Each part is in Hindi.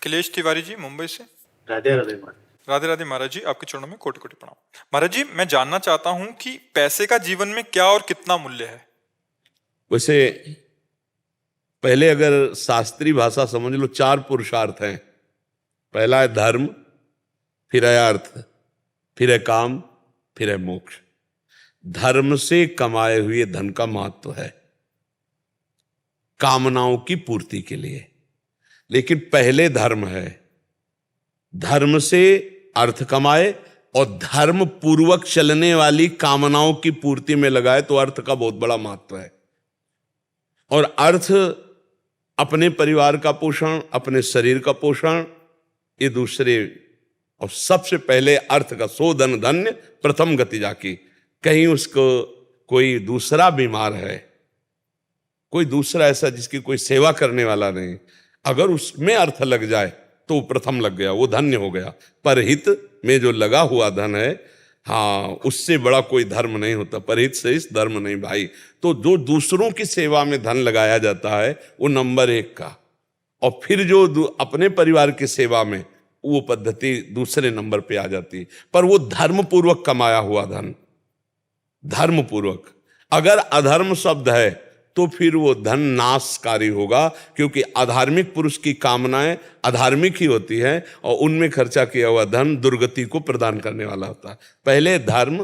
अखिलेश तिवारी जी मुंबई से। राधे राधे महाराज। राधे राधे महाराज जी, आपके चरणों में कोटि कोटि प्रणाम। महाराज जी, मैं जानना चाहता हूँ कि पैसे का जीवन में क्या और कितना मूल्य है। वैसे पहले अगर शास्त्रीय भाषा समझ लो, 4 पुरुषार्थ हैं। पहला है धर्म, फिर है अर्थ, फिर है काम, फिर है मोक्ष। धर्म से कमाए हुए धन का महत्व है कामनाओं की पूर्ति के लिए, लेकिन पहले धर्म है। धर्म से अर्थ कमाए और धर्म पूर्वक चलने वाली कामनाओं की पूर्ति में लगाए तो अर्थ का बहुत बड़ा महत्व है। और अर्थ अपने परिवार का पोषण, अपने शरीर का पोषण, ये दूसरे। और सबसे पहले अर्थ का सो धन धन्य प्रथम गति जाकी। कहीं उसको कोई दूसरा बीमार है, कोई दूसरा ऐसा जिसकी कोई सेवा करने वाला नहीं, अगर उसमें अर्थ लग जाए तो वो प्रथम लग गया, वो धन्य हो गया। परहित में जो लगा हुआ धन है, हाँ, उससे बड़ा कोई धर्म नहीं होता। परहित से इस धर्म नहीं भाई। तो जो दूसरों की सेवा में धन लगाया जाता है वो नंबर 1 का, और फिर जो अपने परिवार की सेवा में, वो पद्धति दूसरे नंबर पे आ जाती है। पर वो धर्म पूर्वक कमाया हुआ धन, धर्म पूर्वक। अगर अधर्म शब्द है तो फिर वो धन नाशकारी होगा, क्योंकि अधार्मिक पुरुष की कामनाएं अधार्मिक ही होती हैं और उनमें खर्चा किया हुआ धन दुर्गति को प्रदान करने वाला होता है। पहले धर्म,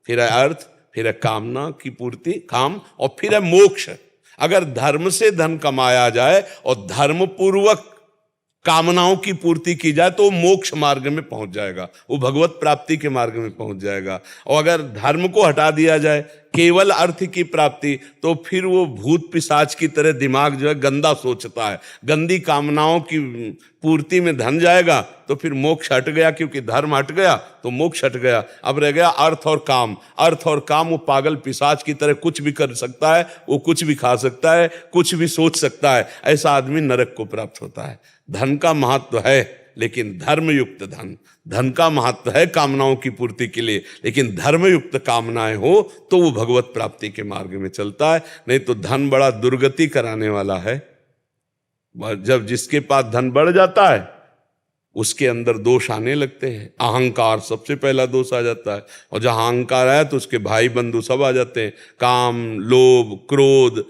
फिर है अर्थ, फिर है कामना की पूर्ति, काम, और फिर है मोक्ष। अगर धर्म से धन कमाया जाए और धर्म पूर्वक कामनाओं की पूर्ति की जाए तो वो मोक्ष मार्ग में पहुंच जाएगा, वो भगवत प्राप्ति के मार्ग में पहुंच जाएगा। और अगर धर्म को हटा दिया जाए, केवल अर्थ की प्राप्ति, तो फिर वो भूत पिशाच की तरह दिमाग जो है गंदा सोचता है। गंदी कामनाओं की पूर्ति में धन जाएगा तो फिर मोक्ष हट गया, क्योंकि धर्म हट गया तो मोक्ष हट गया। अब रह गया अर्थ और काम। अर्थ और काम, वो पागल पिशाच की तरह कुछ भी कर सकता है, वो कुछ भी खा सकता है, कुछ भी सोच सकता है। ऐसा आदमी नरक को प्राप्त होता है। धन का महत्व है, लेकिन धर्मयुक्त धन। धन का महत्व है कामनाओं की पूर्ति के लिए, लेकिन धर्मयुक्त कामनाएं हो तो वो भगवत प्राप्ति के मार्ग में चलता है। नहीं तो धन बड़ा दुर्गति कराने वाला है। जब जिसके पास धन बढ़ जाता है उसके अंदर दोष आने लगते हैं। अहंकार सबसे पहला दोष आ जाता है, और जहां अहंकार आया तो उसके भाई बंधु सब आ जाते हैं। काम, लोभ, क्रोध,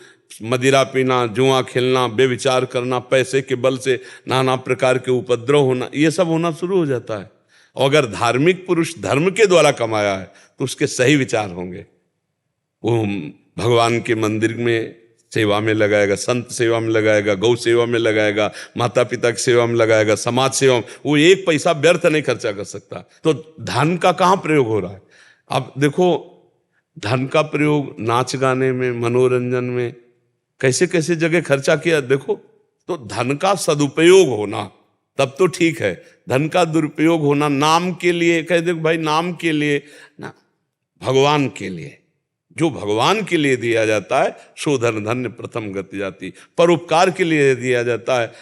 मदिरा पीना, जुआ खेलना, बेविचार करना, पैसे के बल से नाना प्रकार के उपद्रव होना, ये सब होना शुरू हो जाता है। और अगर धार्मिक पुरुष धर्म के द्वारा कमाया है तो उसके सही विचार होंगे। वो भगवान के मंदिर में सेवा में लगाएगा, संत सेवा में लगाएगा, गौ सेवा में लगाएगा, माता पिता की सेवा में लगाएगा, समाज सेवा में। वो एक पैसा व्यर्थ नहीं खर्चा कर सकता। तो धन का कहाँ प्रयोग हो रहा है? अब देखो, धन का प्रयोग नाच गाने में, मनोरंजन में, कैसे कैसे जगह खर्चा किया देखो। तो धन का सदुपयोग होना तब तो ठीक है। धन का दुरुपयोग होना नाम के लिए, कह दे भाई नाम के लिए ना, भगवान के लिए, जो भगवान के लिए दिया जाता है सो धन धन्य प्रथम गति जाती। परोपकार के लिए दिया जाता है।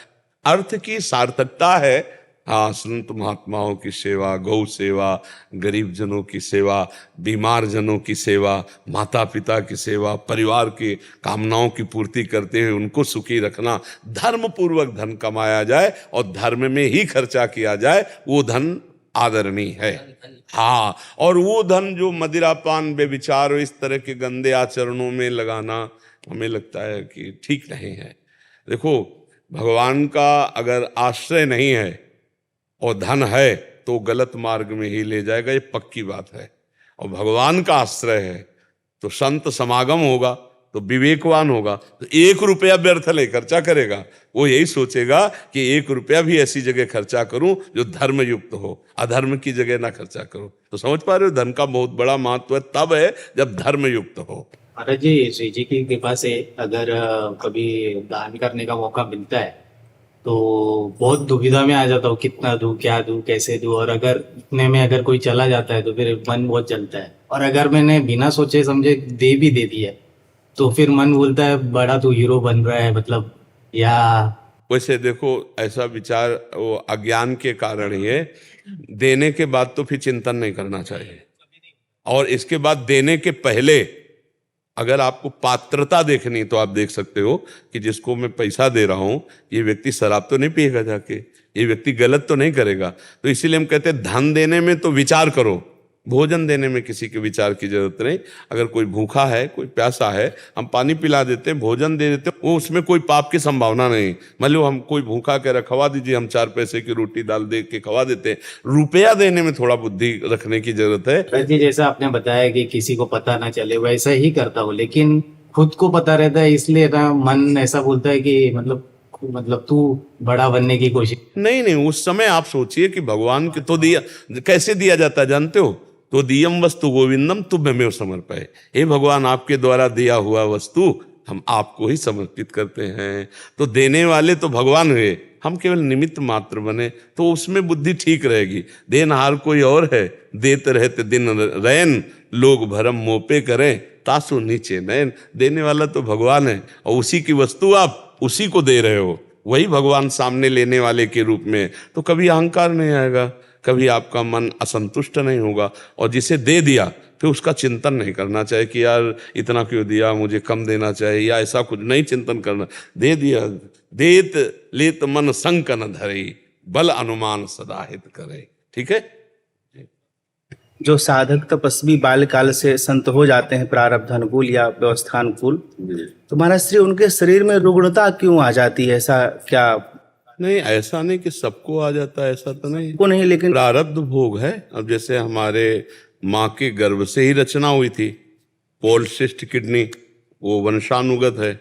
अर्थ की सार्थकता है, हाँ, संत महात्माओं की सेवा, गौ सेवा, गरीब जनों की सेवा, बीमार जनों की सेवा, माता पिता की सेवा, परिवार की कामनाओं की पूर्ति करते हुए उनको सुखी रखना। धर्म पूर्वक धन कमाया जाए और धर्म में ही खर्चा किया जाए, वो धन आदरणीय है। हाँ, और वो धन जो मदिरापान, बेविचार और इस तरह के गंदे आचरणों में लगाना हमें लगता है कि ठीक नहीं है। देखो, भगवान का अगर आश्रय नहीं है और धन है तो गलत मार्ग में ही ले जाएगा, ये पक्की बात है। और भगवान का आश्रय है तो संत समागम होगा तो विवेकवान होगा, तो 1 रुपया व्यर्थ नहीं खर्चा करेगा। वो यही सोचेगा कि 1 रुपया भी ऐसी जगह खर्चा करूं जो धर्म युक्त हो, अधर्म की जगह ना खर्चा करूं। तो समझ पा रहे हो, धन का बहुत बड़ा महत्व तब है जब धर्म युक्त हो। महाराज जी, श्री जी की कृपा से अगर कभी दान करने का मौका मिलता है तो बहुत दुविधा में आ जाता हूँ, कितना दूं, क्या दूं, कैसे दूं। और अगर इतने में अगर कोई चला जाता है तो फिर मन बहुत जलता है। और अगर मैंने बिना सोचे समझे दे भी दे दिया तो फिर मन बोलता है बड़ा तू हीरो बन रहा है, मतलब। या वैसे देखो, ऐसा विचार वो अज्ञान के कारण ही है। देने के बाद तो फिर चिंतन नहीं करना चाहिए, और इसके बाद देने के पहले अगर आपको पात्रता देखनी तो आप देख सकते हो कि जिसको मैं पैसा दे रहा हूं ये व्यक्ति शराब तो नहीं पिएगा जाके, ये व्यक्ति गलत तो नहीं करेगा। तो इसीलिए हम कहते हैं धन देने में तो विचार करो, भोजन देने में किसी के विचार की जरूरत नहीं। अगर कोई भूखा है, कोई प्यासा है, हम पानी पिला देते हैं, भोजन दे देते हैं, वो उसमें कोई पाप की संभावना नहीं। मान लो हम कोई भूखा कह रहा खवा दीजिए, हम 4 पैसे की रोटी दाल दे के खवा देते हैं। रुपया देने में थोड़ा बुद्धि रखने की जरूरत है। भरत जी, जैसा आपने बताया कि किसी को पता ना चले, वैसा ही करता हूँ, लेकिन खुद को पता रहता है, इसलिए ना मन ऐसा बोलता है कि मतलब तू बड़ा बनने की कोशिश। नहीं नहीं, उस समय आप सोचिए कि भगवान के तो दिया, कैसे दिया जाता है जानते हो? तो दियम वस्तु गोविंदम तुभ्यमेव समर्पये। हे भगवान, आपके द्वारा दिया हुआ वस्तु हम आपको ही समर्पित करते हैं। तो देने वाले तो भगवान हुए, हम केवल निमित्त मात्र बने, तो उसमें बुद्धि ठीक रहेगी। देनहार कोई और है, देते रहते दिन रैन, लोग भरम मोपे करें, तासु नीचे नयन। देने वाला तो भगवान है, और उसी की वस्तु आप उसी को दे रहे हो, वही भगवान सामने लेने वाले के रूप में। तो कभी अहंकार नहीं आएगा, कभी आपका मन असंतुष्ट नहीं होगा। और जिसे दे दिया फिर उसका चिंतन नहीं करना चाहिए कि यार इतना क्यों दिया, मुझे कम देना चाहिए, या ऐसा कुछ नहीं चिंतन करना। दे दिया, देत लेत मन संक न धरे, बल अनुमान सदा हित करे। ठीक है। जो साधक तपस्वी बाल्यकाल से संत हो जाते हैं प्रारब्ध अनुकूल या व्यवस्थानुकूल, तो महाराज श्री उनके शरीर में रुग्णता क्यों आ जाती है? ऐसा क्या? नहीं, ऐसा नहीं कि सबको आ जाता है, ऐसा तो नहीं। को नहीं, लेकिन प्रारब्ध भोग है। अब जैसे हमारे माँ के गर्भ से ही रचना हुई थी, पॉलिसिस्ट किडनी, वो वंशानुगत है।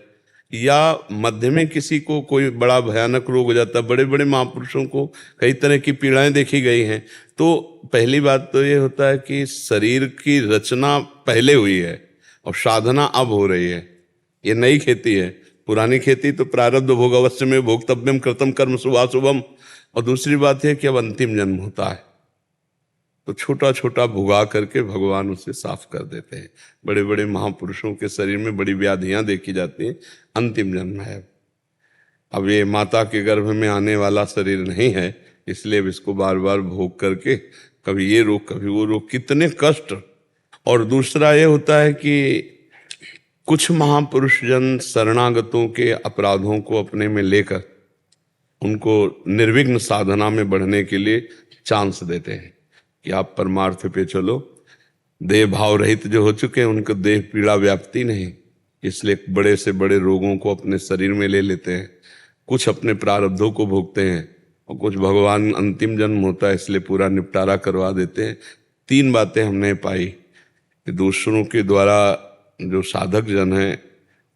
या मध्य में किसी को कोई बड़ा भयानक रोग हो जाता है, बड़े बड़े महापुरुषों को कई तरह की पीड़ाएं देखी गई हैं। तो पहली बात तो ये होता है कि शरीर की रचना पहले हुई है और साधना अब हो रही है। ये नई खेती है, पुरानी खेती तो प्रारब्ध भोग अवश्य में भोक्तव्यम कृतम कर्म शुभाशुभम। और दूसरी बात है कि अब अंतिम जन्म होता है, तो छोटा छोटा भुगा करके भगवान उसे साफ कर देते हैं। बड़े बड़े महापुरुषों के शरीर में बड़ी व्याधियां देखी जाती हैं, अंतिम जन्म है। अब ये माता के गर्भ में आने वाला शरीर नहीं है, इसलिए अब इसको बार बार भोग करके कभी ये रोग कभी वो रोग, कितने कष्ट। और दूसरा ये होता है कि कुछ महापुरुष जन शरणागतों के अपराधों को अपने में लेकर उनको निर्विघ्न साधना में बढ़ने के लिए चांस देते हैं कि आप परमार्थ पे चलो। देह भाव रहित जो हो चुके हैं उनको देह पीड़ा व्याप्ति नहीं, इसलिए बड़े से बड़े रोगों को अपने शरीर में ले लेते हैं। कुछ अपने प्रारब्धों को भोगते हैं और कुछ भगवान अंतिम जन्म होता है इसलिए पूरा निपटारा करवा देते हैं। 3 बातें हमने पाई कि दूसरों के द्वारा जो साधक जन हैं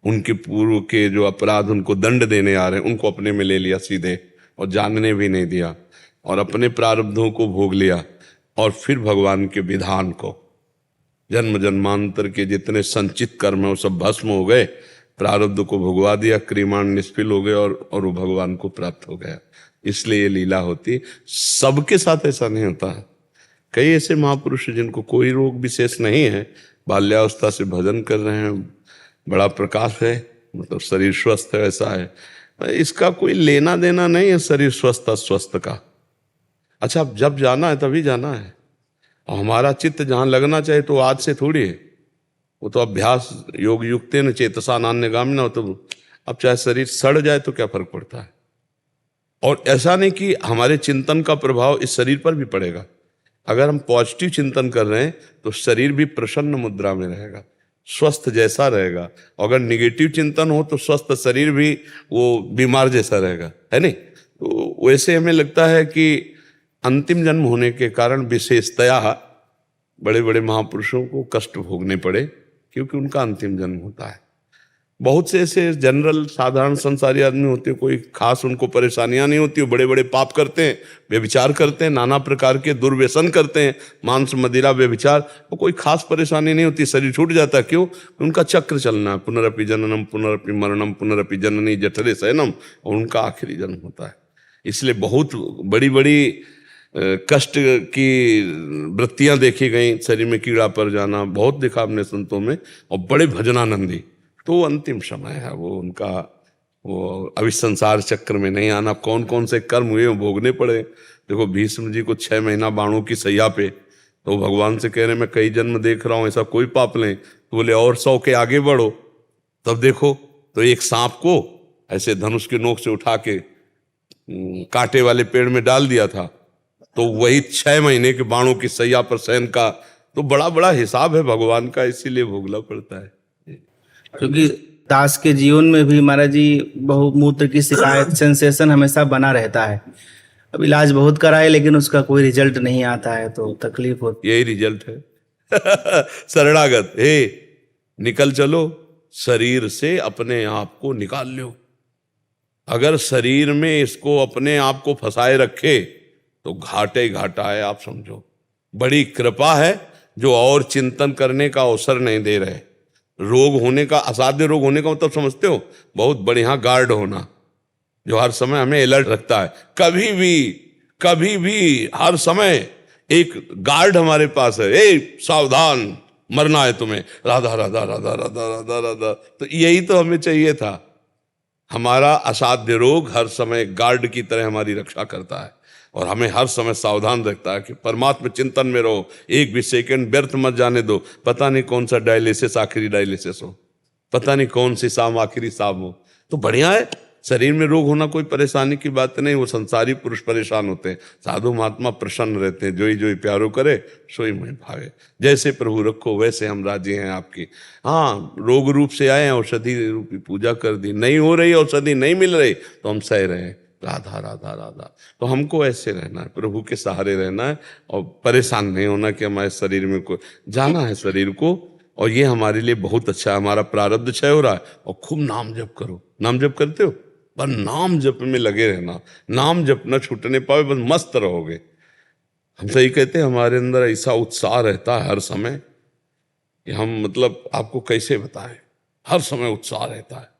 उनके पूर्व के जो अपराध उनको दंड देने आ रहे हैं उनको अपने में ले लिया सीधे, और जानने भी नहीं दिया, और अपने प्रारब्धों को भोग लिया। और फिर भगवान के विधान को, जन्म जन्मांतर के जितने संचित कर्म है वो सब भस्म हो गए, प्रारब्ध को भुगवा दिया, क्रिमाण निष्फिल हो गए और वो भगवान को प्राप्त हो गया। इसलिए ये लीला होती। सबके साथ ऐसा नहीं होता है। कई ऐसे महापुरुष जिनको कोई रोग विशेष नहीं है, बाल्यावस्था से भजन कर रहे हैं, बड़ा प्रकाश है, मतलब शरीर स्वस्थ है, ऐसा है। इसका कोई लेना देना नहीं है शरीर स्वस्थ अस्वस्थ का। अच्छा, जब जाना है तभी जाना है, और हमारा चित्त जहाँ लगना चाहिए तो आज से थोड़ी है, वो तो अभ्यास योग युक्ते न चेतसा नान्यगामिना हो। तो अब चाहे शरीर सड़ जाए तो क्या फर्क पड़ता है। और ऐसा नहीं कि हमारे चिंतन का प्रभाव इस शरीर पर भी पड़ेगा। अगर हम पॉजिटिव चिंतन कर रहे हैं तो शरीर भी प्रसन्न मुद्रा में रहेगा, स्वस्थ जैसा रहेगा। अगर निगेटिव चिंतन हो तो स्वस्थ शरीर भी वो बीमार जैसा रहेगा, है नहीं। तो वैसे हमें लगता है कि अंतिम जन्म होने के कारण विशेषतया बड़े बड़े महापुरुषों को कष्ट भोगने पड़े, क्योंकि उनका अंतिम जन्म होता है। बहुत से ऐसे जनरल साधारण संसारी आदमी होते हैं, कोई खास उनको परेशानियां नहीं होती, वो बड़े बड़े पाप करते हैं, व्यभिचार करते हैं, नाना प्रकार के दुर्व्यसन करते हैं, मांस मदिरा व्यभिचार, वो कोई खास परेशानी नहीं होती, शरीर छूट जाता है। क्यों? उनका चक्र चलना है, पुनरपि जननम पुनरपि मरणम पुनरपि जननी जठरे शयनम, और उनका आखिरी जन्म होता है। इसलिए बहुत बड़ी बड़ी कष्ट की वृत्तियां देखी गई, शरीर में कीड़ा पड़ जाना बहुत देखा हमने संतों में, और बड़े भजनानंदी। तो अंतिम समय है वो उनका, वो अभी संसार चक्र में नहीं आना। कौन कौन से कर्म हुए भोगने पड़े। देखो भीष्म जी को 6 महीना बाणों की सैया पे, तो भगवान से कह रहे मैं कई जन्म देख रहा हूं ऐसा कोई पाप नहीं। तो बोले और 100 के आगे बढ़ो। तब देखो तो एक सांप को ऐसे धनुष की नोक से उठा के कांटे वाले पेड़ में डाल दिया था, तो वही 6 महीने के बाणों की सैया पर सहन का। तो बड़ा बड़ा हिसाब है भगवान का, इसीलिए भोगना पड़ता है। क्योंकि दास के जीवन में भी महाराज जी बहुमूत्र की शिकायत सेंसेशन हमेशा बना रहता है। अब इलाज बहुत कराए लेकिन उसका कोई रिजल्ट नहीं आता है तो तकलीफ होती यही रिजल्ट है। शरणागत हे निकल चलो, शरीर से अपने आप को निकाल लो। अगर शरीर में इसको अपने आप को फंसाए रखे तो घाटे ही घाटा है। आप समझो बड़ी कृपा है जो और चिंतन करने का अवसर नहीं दे रहे। रोग होने का, असाध्य रोग होने का मतलब समझते हो, बहुत बढ़िया गार्ड होना जो हर समय हमें अलर्ट रखता है। कभी भी हर समय एक गार्ड हमारे पास है, ए सावधान मरना है तुम्हें, राधा राधा राधा राधा राधा राधा। तो यही तो हमें चाहिए था। हमारा असाध्य रोग हर समय गार्ड की तरह हमारी रक्षा करता है और हमें हर समय सावधान रखता है कि परमात्मा चिंतन में रहो, एक भी सेकंड व्यर्थ मत जाने दो। पता नहीं कौन सा डायलिसिस आखिरी डायलिसिस हो, पता नहीं कौन सी शाम आखिरी शाम हो। तो बढ़िया है, शरीर में रोग होना कोई परेशानी की बात नहीं। वो संसारी पुरुष परेशान होते हैं, साधु महात्मा प्रसन्न रहते हैं। जोई जोई प्यारो करे सोई मैं भावे। जैसे प्रभु रखो वैसे हम राजी हैं आपकी। हाँ, रोग रूप से आए हैं, औषधि रूपी पूजा कर दी, नहीं हो रही औषधि, नहीं मिल रही तो हम सह रहे हैं, राधा राधा राधा। तो हमको ऐसे रहना है, प्रभु के सहारे रहना है और परेशान नहीं होना कि हमारे शरीर में कोई जाना है शरीर को। और ये हमारे लिए बहुत अच्छा है, हमारा प्रारब्ध क्षय हो रहा है। और खूब नाम जप करो। नाम जप करते हो? पर नाम जप में लगे रहना, नाम जप न छूटने पावे, बस मस्त रहोगे। हम सही कहते हैं, हमारे अंदर ऐसा उत्साह रहता है हर समय कि हम मतलब आपको कैसे बताएं, हर समय उत्साह रहता है।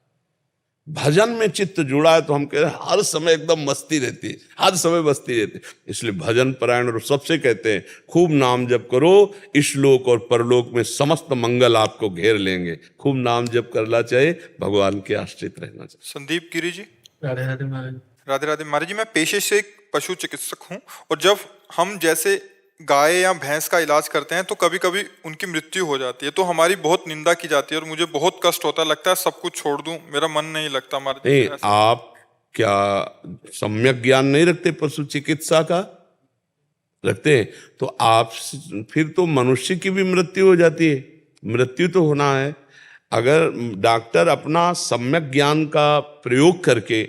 भजन में चित्त जुड़ा है तो हम कह रहे हैं हर समय एकदम मस्ती रहती है, हर समय मस्ती रहती है। इसलिए भजन परायण और सबसे कहते हैं खूब नाम जप करो, इशलोक और परलोक में समस्त मंगल आपको घेर लेंगे। खूब नाम जप करना चाहिए, भगवान के आश्रित रहना चाहिए। संदीप गिरी जी। राधे राधे महाराज। राधे राधे महाराज जी। मैं पेशे से एक पशु चिकित्सक हूँ और जब हम जैसे गाय या भैंस का इलाज करते हैं तो कभी कभी उनकी मृत्यु हो जाती है तो हमारी बहुत निंदा की जाती है और मुझे बहुत कष्ट होता है, लगता है सब कुछ छोड़ दूं, मेरा मन नहीं लगता। महाराज नहीं, आप क्या सम्यक ज्ञान नहीं रखते पशु चिकित्सा का? रखते हैं तो आप फिर तो मनुष्य की भी मृत्यु हो जाती है। मृत्यु तो होना है। अगर डॉक्टर अपना सम्यक ज्ञान का प्रयोग करके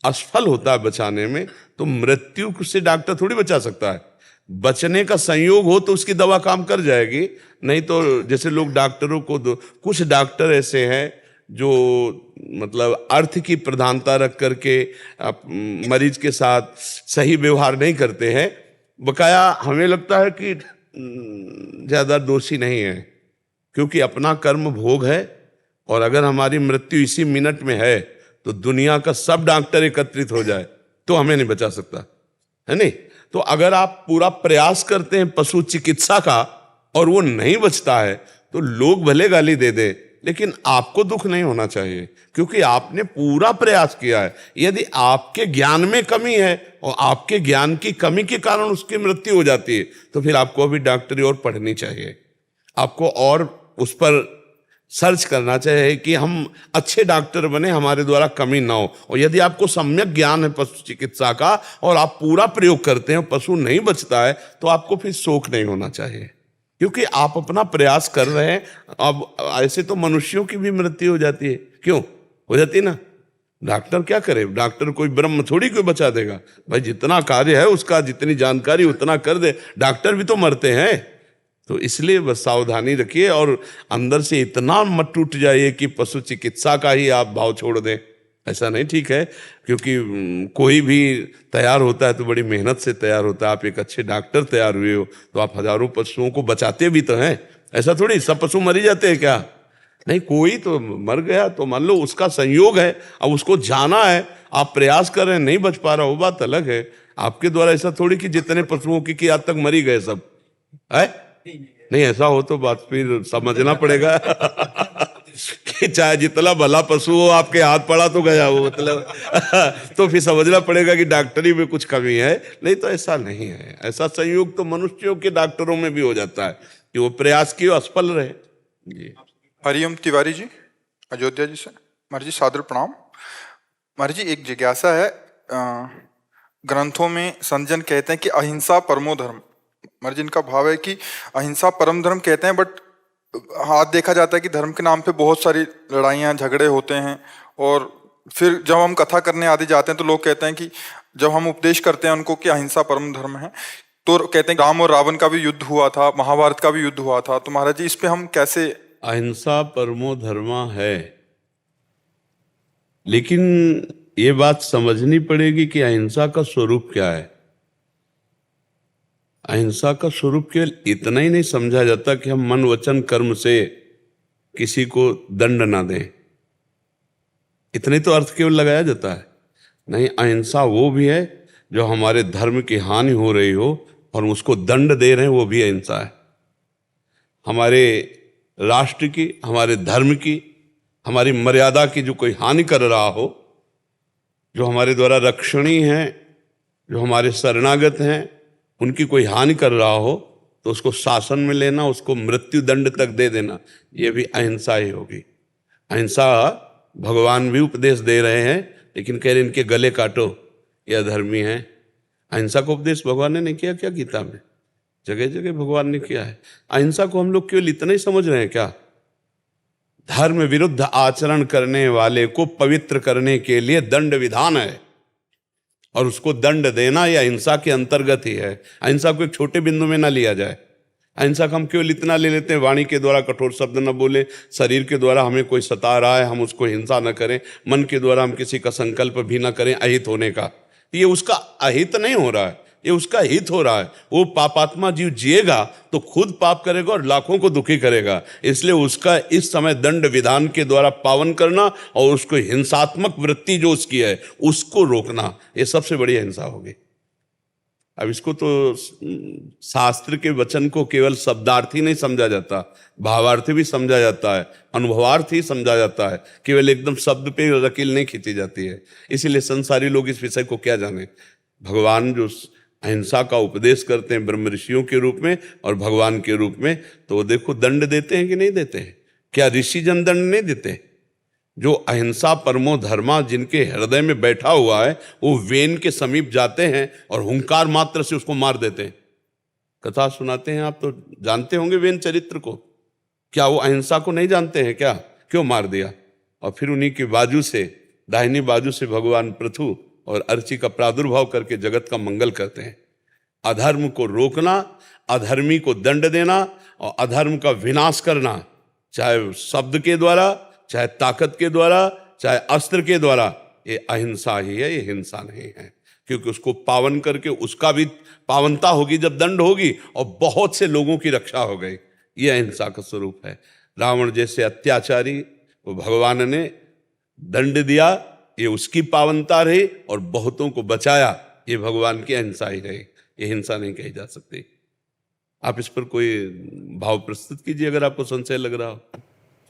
असफल होता है बचाने में तो मृत्यु से डॉक्टर थोड़ी बचा सकता है। बचने का संयोग हो तो उसकी दवा काम कर जाएगी, नहीं तो जैसे लोग डॉक्टरों को कुछ डॉक्टर ऐसे हैं जो मतलब अर्थ की प्रधानता रख करके मरीज के साथ सही व्यवहार नहीं करते हैं। बकाया हमें लगता है कि ज्यादा दोषी नहीं है, क्योंकि अपना कर्म भोग है। और अगर हमारी मृत्यु इसी मिनट में है तो दुनिया का सब डॉक्टर एकत्रित हो जाए तो हमें नहीं बचा सकता है। नहीं तो अगर आप पूरा प्रयास करते हैं पशु चिकित्सा का और वो नहीं बचता है तो लोग भले गाली दे दे, लेकिन आपको दुख नहीं होना चाहिए, क्योंकि आपने पूरा प्रयास किया है। यदि आपके ज्ञान में कमी है और आपके ज्ञान की कमी के कारण उसकी मृत्यु हो जाती है तो फिर आपको अभी डॉक्टरी और पढ़नी चाहिए, आपको और उस पर सर्च करना चाहिए कि हम अच्छे डॉक्टर बने, हमारे द्वारा कमी ना हो। और यदि आपको सम्यक ज्ञान है पशु चिकित्सा का और आप पूरा प्रयोग करते हैं, पशु नहीं बचता है, तो आपको फिर शोक नहीं होना चाहिए, क्योंकि आप अपना प्रयास कर रहे हैं। अब ऐसे तो मनुष्यों की भी मृत्यु हो जाती है, क्यों हो जाती है ना? डॉक्टर क्या करे? डॉक्टर कोई ब्रह्म थोड़ी कोई बचा देगा भाई, जितना कार्य है उसका जितनी जानकारी उतना कर दे। डॉक्टर भी तो मरते हैं। तो इसलिए बस सावधानी रखिए और अंदर से इतना मत टूट जाइए कि पशु चिकित्सा का ही आप भाव छोड़ दें। ऐसा नहीं ठीक है, क्योंकि कोई भी तैयार होता है तो बड़ी मेहनत से तैयार होता है। आप एक अच्छे डॉक्टर तैयार हुए हो तो आप हजारों पशुओं को बचाते भी तो हैं। ऐसा थोड़ी सब पशु मर ही जाते हैं क्या? नहीं, कोई तो मर गया तो मान लो उसका संयोग है, अब उसको जाना है, आप प्रयास कर रहे हैं, नहीं बच पा रहा, वो बात अलग है। आपके द्वारा ऐसा थोड़ी कि जितने पशुओं की आज तक मरी गए सब है। नहीं, ऐसा हो तो बात फिर समझना पड़ेगा चाहे जितना भला पशु हो, आपके हाथ पड़ा तो गया वो, मतलब तो फिर समझना पड़ेगा कि डॉक्टरी में कुछ कमी है। नहीं तो ऐसा नहीं है। ऐसा संयोग तो मनुष्यों के डॉक्टरों में भी हो जाता है कि वो प्रयास किए असफल रहे। जी। हरिओम तिवारी जी, अयोध्या जी से। महाराज जी सादर प्रणाम। महाराज जी एक जिज्ञासा है, ग्रंथों में संजन कहते हैं कि अहिंसा परमो धर्म। महाराज जी इनका भाव है कि अहिंसा परम धर्म कहते हैं, बट हाथ देखा जाता है कि धर्म के नाम पे बहुत सारी लड़ाइयाँ झगड़े होते हैं। और फिर जब हम कथा करने आदि जाते हैं तो लोग कहते हैं कि जब हम उपदेश करते हैं उनको कि अहिंसा परम धर्म है, तो कहते हैं राम और रावण का भी युद्ध हुआ था, महाभारत का भी युद्ध हुआ था। तो महाराज जी इस पे हम कैसे? अहिंसा परमो धर्मा है, लेकिन ये बात समझनी पड़ेगी कि अहिंसा का स्वरूप क्या है। अहिंसा का स्वरूप केवल इतना ही नहीं समझा जाता कि हम मन वचन कर्म से किसी को दंड ना दें, इतने तो अर्थ केवल लगाया जाता है। नहीं, अहिंसा वो भी है जो हमारे धर्म की हानि हो रही हो और उसको दंड दे रहे हैं, वो भी अहिंसा है। हमारे राष्ट्र की, हमारे धर्म की, हमारी मर्यादा की जो कोई हानि कर रहा हो, जो हमारे द्वारा रक्षणीय है, जो हमारे शरणागत हैं, उनकी कोई हानि कर रहा हो तो उसको शासन में लेना, उसको मृत्यु दंड तक दे देना, ये भी अहिंसा ही होगी। अहिंसा भगवान भी उपदेश दे रहे हैं, लेकिन कह रहे इनके गले काटो, ये अधर्मी हैं। अहिंसा का उपदेश भगवान ने नहीं किया क्या गीता में? जगह जगह भगवान ने किया है। अहिंसा को हम लोग केवल इतना ही समझ रहे हैं क्या? धर्म विरुद्ध आचरण करने वाले को पवित्र करने के लिए दंड विधान है, और उसको दंड देना यह अहिंसा के अंतर्गत ही है। अहिंसा को एक छोटे बिंदु में ना लिया जाए। अहिंसा का हम केवल इतना ले लेते हैं, वाणी के द्वारा कठोर शब्द न बोले, शरीर के द्वारा हमें कोई सता रहा है हम उसको हिंसा न करें, मन के द्वारा हम किसी का संकल्प भी न करें अहित होने का। ये उसका अहित नहीं हो रहा है, ये उसका हित हो रहा है। वो पापात्मा जीव जिएगा तो खुद पाप करेगा और लाखों को दुखी करेगा। इसलिए उसका इस समय दंड विधान के द्वारा पावन करना और उसको हिंसात्मक वृत्ति जो उसकी है उसको रोकना, ये सबसे बड़ी हिंसा होगी। अब इसको तो शास्त्र के वचन को केवल शब्दार्थी नहीं समझा जाता, भावार्थी भी समझा जाता है, अनुभवार्थी समझा जाता है, केवल एकदम शब्द पे लकीर नहीं खींची जाती है। इसीलिए संसारी लोग इस विषय को क्या जाने। भगवान जो अहिंसा का उपदेश करते हैं ब्रह्म ऋषियों के रूप में और भगवान के रूप में, तो देखो दंड देते हैं कि नहीं देते हैं? क्या ऋषि जन दंड नहीं देते? जो अहिंसा परमो धर्मा जिनके हृदय में बैठा हुआ है, वो वेन के समीप जाते हैं और हुंकार मात्र से उसको मार देते हैं। कथा सुनाते हैं, आप तो जानते होंगे वेन चरित्र को। क्या वो अहिंसा को नहीं जानते हैं क्या? क्यों मार दिया? और फिर उन्हीं की बाजू से, दाहिनी बाजू से भगवान पृथु और अर्ची का प्रादुर्भाव करके जगत का मंगल करते हैं। अधर्म को रोकना, अधर्मी को दंड देना और अधर्म का विनाश करना, चाहे शब्द के द्वारा, चाहे ताकत के द्वारा, चाहे अस्त्र के द्वारा, ये अहिंसा ही है, ये हिंसा नहीं है। क्योंकि उसको पावन करके उसका भी पावनता होगी जब दंड होगी और बहुत से लोगों की रक्षा हो गई। ये अहिंसा का स्वरूप है। रावण जैसे अत्याचारी वो भगवान ने दंड दिया, ये उसकी पावनता रही, और बहुतों को बचाया, ये भगवान की अहिंसा ही रही। ये हिंसा नहीं कही जा सकती। आप इस पर कोई भाव प्रस्तुत कीजिए अगर आपको संशय लग रहा हो।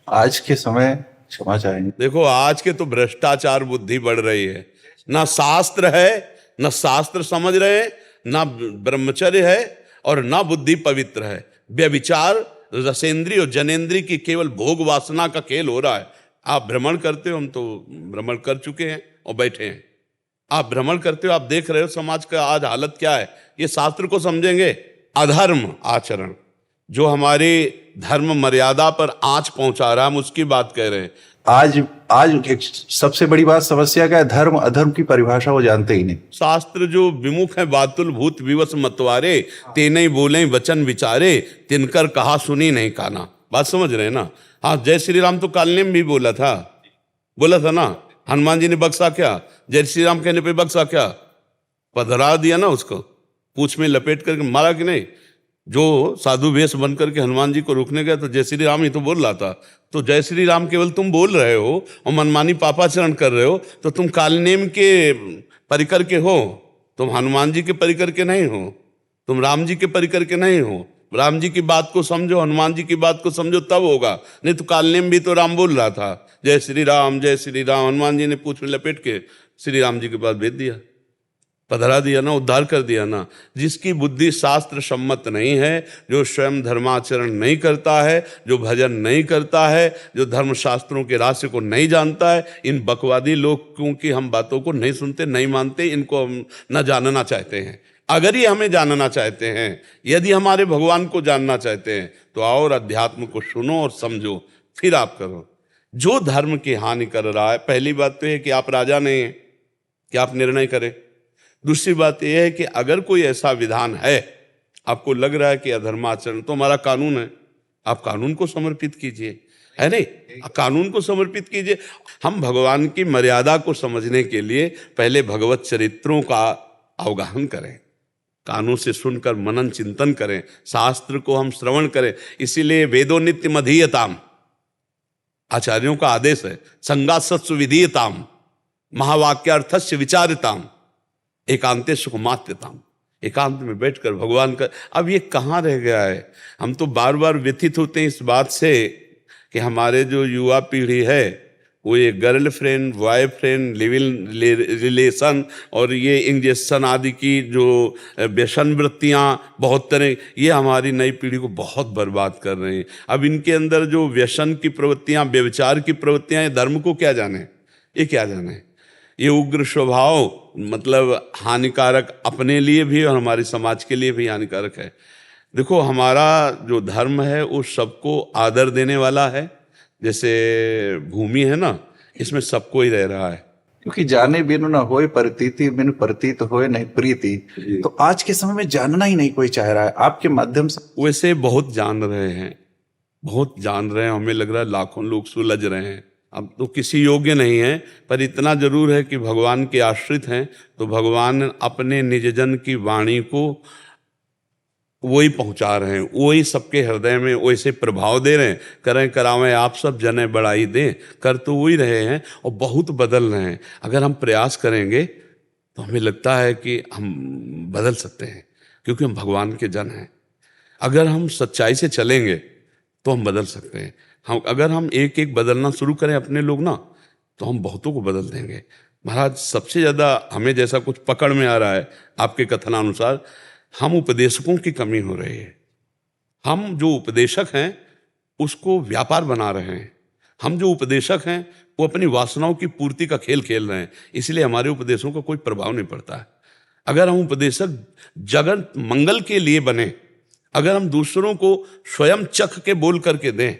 आज के समय क्षमा चाहेंगे। देखो आज के तो भ्रष्टाचार बुद्धि बढ़ रही है, ना शास्त्र है, ना शास्त्र समझ रहे, ना ब्रह्मचर्य है और ना बुद्धि पवित्र है। व्यभिचार, रसेंद्री और जनेंद्री की केवल भोग वासना का खेल हो रहा है। आप भ्रमण करते हो, हम तो भ्रमण कर चुके हैं और बैठे हैं। आप भ्रमण करते हो, आप देख रहे हो समाज का आज हालत क्या है। ये शास्त्र को समझेंगे। अधर्म आचरण जो हमारे धर्म मर्यादा पर आंच पहुंचा रहा है, हम उसकी बात कह रहे हैं। आज एक सबसे बड़ी बात समस्या क्या है? धर्म अधर्म की परिभाषा वो जानते ही नहीं। शास्त्र जो विमुख है बातुल भूत विवश मतवारे, तेने बोले वचन विचारे, तिनकर कहा सुनी नहीं काना। बात समझ रहे हैं ना? हाँ, जय श्री राम तो कालनेम भी बोला था ना। हनुमान जी ने बख्शा क्या? जय श्री राम कहने पे बख्शा क्या? पधरा दिया ना उसको, पूंछ में लपेट करके मारा कि नहीं? जो साधु वेश बन करके हनुमान जी को रोकने गया तो जय श्री राम ही तो बोल रहा था। तो जय श्री राम केवल तुम बोल रहे हो और मनमानी पापाचरण कर रहे हो, तो तुम कालनेम के परिकर के हो, तुम हनुमान जी के परिकर के नहीं हो, तुम राम जी के परिकर के नहीं हो, राम जी की बात को समझो, हनुमान जी की बात को समझो, तब होगा। नहीं तो कालने में भी तो राम बोल रहा था, जय श्री राम जय श्री राम। हनुमान जी ने पूंछ में लपेट के श्री राम जी के पास भेज दिया, पधरा दिया ना, उद्धार कर दिया ना। जिसकी बुद्धि शास्त्र सम्मत नहीं है, जो स्वयं धर्माचरण नहीं करता है, जो भजन नहीं करता है, जो धर्म शास्त्रों के रहस्य को नहीं जानता है, इन बकवादी लोग क्योंकि हम बातों को नहीं सुनते, नहीं मानते, इनको हम न जानना चाहते हैं। अगर ये हमें जानना चाहते हैं, यदि हमारे भगवान को जानना चाहते हैं, तो आओ और अध्यात्म को सुनो और समझो, फिर आप करो। जो धर्म की हानि कर रहा है, पहली बात तो है कि आप राजा नहीं हैं कि आप निर्णय करें। दूसरी बात यह है कि अगर कोई ऐसा विधान है, आपको लग रहा है कि अधर्माचरण, तो हमारा कानून है, आप कानून को समर्पित कीजिए, है नहीं, कानून को समर्पित कीजिए। हम भगवान की मर्यादा को समझने के लिए पहले भगवत चरित्रों का अवगाहन करें, कानों से सुनकर मनन चिंतन करें, शास्त्र को हम श्रवण करें। इसीलिए वेदो नित्यम अधीयताम, आचार्यों का आदेश है, संगासत्सु विधीयताम, महावाक्यार्थस्य विचारिताम, एकांते सुखमात्यताम। एकांत में बैठकर भगवान का, अब ये कहाँ रह गया है? हम तो बार बार व्यथित होते हैं इस बात से कि हमारे जो युवा पीढ़ी है वो ये girlfriend, boyfriend, live in relation और ये इंजेक्शन आदि की जो व्यसन वृत्तियाँ बहुत तरह, ये हमारी नई पीढ़ी को बहुत बर्बाद कर रहे हैं। अब इनके अंदर जो व्यसन की प्रवृत्तियाँ, व्यभिचार की प्रवृत्तियाँ, ये धर्म को क्या जाने, ये क्या जाने। ये उग्र स्वभाव मतलब हानिकारक अपने लिए भी और हमारे समाज के लिए भी हानिकारक है। देखो, हमारा जो धर्म है वो सबको आदर देने वाला है। जैसे भूमि है ना, इसमें सबको ही रह रहा है। क्योंकि जाने बिनु न होए प्रतीति, बिनु प्रतीत होए नहीं प्रीति। तो आज के समय में जानना ही नहीं कोई चाह रहा है। आपके माध्यम से वैसे बहुत जान रहे हैं, बहुत जान रहे हैं, हमें लग रहा है लाखों लोग सुलझ रहे हैं। अब तो किसी योग्य नहीं है, पर इतना जरूर है कि भगवान के आश्रित हैं, तो भगवान अपने निजजन की वाणी को वही पहुंचा रहे हैं, वही सबके हृदय में वैसे प्रभाव दे रहे हैं। करें करावें आप सब जने बढ़ाई दें, कर तो वही रहे हैं और बहुत बदल रहे हैं। अगर हम प्रयास करेंगे तो हमें लगता है कि हम बदल सकते हैं, क्योंकि हम भगवान के जन हैं। अगर हम सच्चाई से चलेंगे तो हम बदल सकते हैं। अगर हम एक एक बदलना शुरू करें अपने लोग ना, तो हम बहुतों को बदल देंगे। महाराज, सबसे ज़्यादा हमें जैसा कुछ पकड़ में आ रहा है आपके कथनानुसार, हम उपदेशकों की कमी हो रही है। हम जो उपदेशक हैं उसको व्यापार बना रहे हैं। हम जो उपदेशक हैं वो अपनी वासनाओं की पूर्ति का खेल खेल रहे हैं, इसलिए हमारे उपदेशों का कोई प्रभाव नहीं पड़ता है। अगर हम उपदेशक जगत मंगल के लिए बने, अगर हम दूसरों को स्वयं चख के बोल करके दें,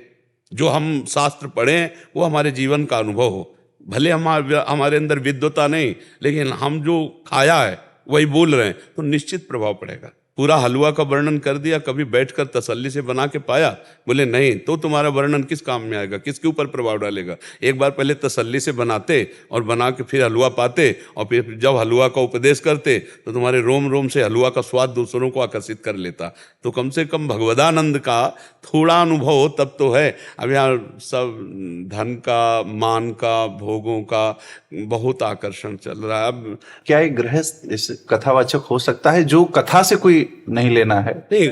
जो हम शास्त्र पढ़े हैं वो हमारे जीवन का अनुभव हो, भले हमारे अंदर विद्वता नहीं, लेकिन हम जो खाया है वही बोल रहे हैं, तो निश्चित प्रभाव पड़ेगा। पूरा हलवा का वर्णन कर दिया, कभी बैठकर तसल्ली से बना के पाया, बोले नहीं, तो तुम्हारा वर्णन किस काम में आएगा, किसके ऊपर प्रभाव डालेगा। एक बार पहले तसल्ली से बनाते और बना के फिर हलवा पाते, और फिर जब हलवा का उपदेश करते तो तुम्हारे रोम रोम से हलवा का स्वाद दूसरों को आकर्षित कर लेता। तो कम से कम भगवदानंद का थोड़ा अनुभव हो तब तो है। अब यहाँ सब धन का, मान का, भोगों का बहुत आकर्षण चल रहा है। अब क्या एक गृहस्थ इस कथावाचक हो सकता है जो कथा से कोई नहीं लेना है? नहीं,